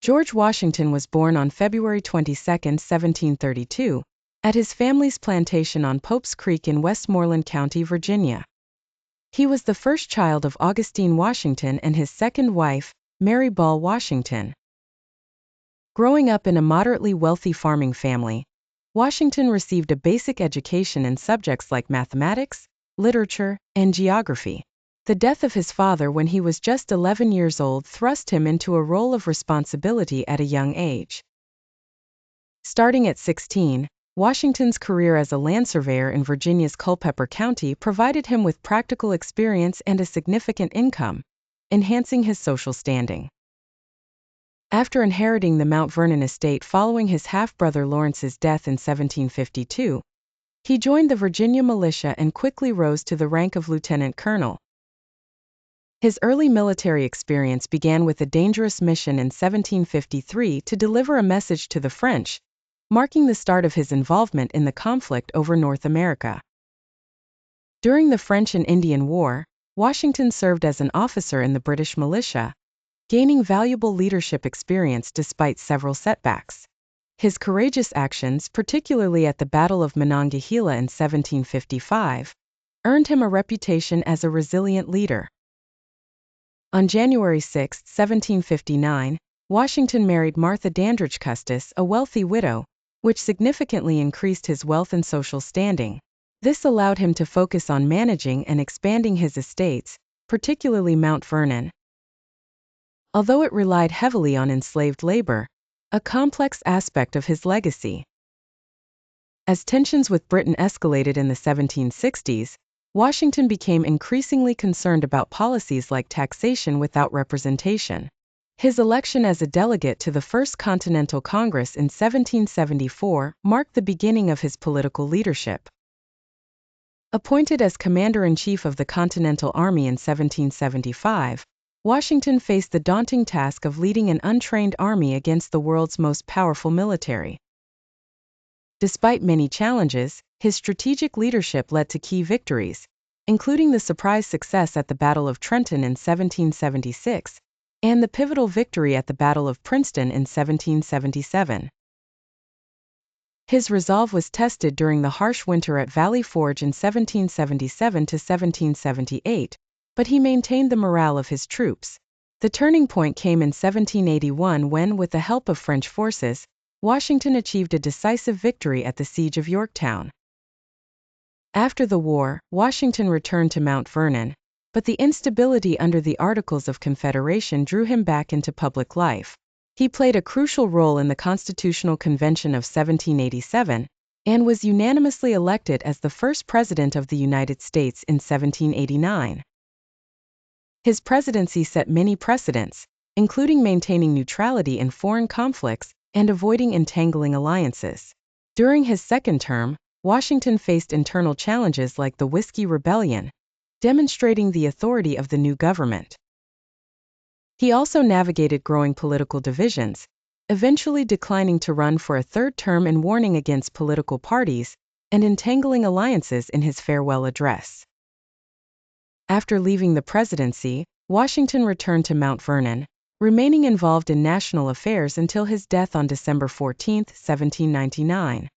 George Washington was born on February 22, 1732, at his family's plantation on Pope's Creek in Westmoreland County, Virginia. He was the first child of Augustine Washington and his second wife, Mary Ball Washington. Growing up in a moderately wealthy farming family, Washington received a basic education in subjects like mathematics, literature, and geography. The death of his father when he was just 11 years old thrust him into a role of responsibility at a young age. Starting at 16, Washington's career as a land surveyor in Virginia's Culpeper County provided him with practical experience and a significant income, enhancing his social standing. After inheriting the Mount Vernon estate following his half-brother Lawrence's death in 1752, he joined the Virginia militia and quickly rose to the rank of lieutenant colonel. His early military experience began with a dangerous mission in 1753 to deliver a message to the French, marking the start of his involvement in the conflict over North America. During the French and Indian War, Washington served as an officer in the British militia, gaining valuable leadership experience despite several setbacks. His courageous actions, particularly at the Battle of Monongahela in 1755, earned him a reputation as a resilient leader. On January 6, 1759, Washington married Martha Dandridge Custis, a wealthy widow, which significantly increased his wealth and social standing. This allowed him to focus on managing and expanding his estates, particularly Mount Vernon. Although it relied heavily on enslaved labor, a complex aspect of his legacy. As tensions with Britain escalated in the 1760s, Washington became increasingly concerned about policies like taxation without representation. His election as a delegate to the First Continental Congress in 1774 marked the beginning of his political leadership. Appointed as Commander-in-Chief of the Continental Army in 1775, Washington faced the daunting task of leading an untrained army against the world's most powerful military. Despite many challenges, his strategic leadership led to key victories, including the surprise success at the Battle of Trenton in 1776, and the pivotal victory at the Battle of Princeton in 1777. His resolve was tested during the harsh winter at Valley Forge in 1777 to 1778, but he maintained the morale of his troops. The turning point came in 1781 when, with the help of French forces, Washington achieved a decisive victory at the Siege of Yorktown. After the war, Washington returned to Mount Vernon, but the instability under the Articles of Confederation drew him back into public life. He played a crucial role in the Constitutional Convention of 1787, and was unanimously elected as the first President of the United States in 1789. His presidency set many precedents, including maintaining neutrality in foreign conflicts and avoiding entangling alliances. During his second term, Washington faced internal challenges like the Whiskey Rebellion, demonstrating the authority of the new government. He also navigated growing political divisions, eventually declining to run for a third term and warning against political parties and entangling alliances in his farewell address. After leaving the presidency, Washington returned to Mount Vernon, remaining involved in national affairs until his death on December 14, 1799.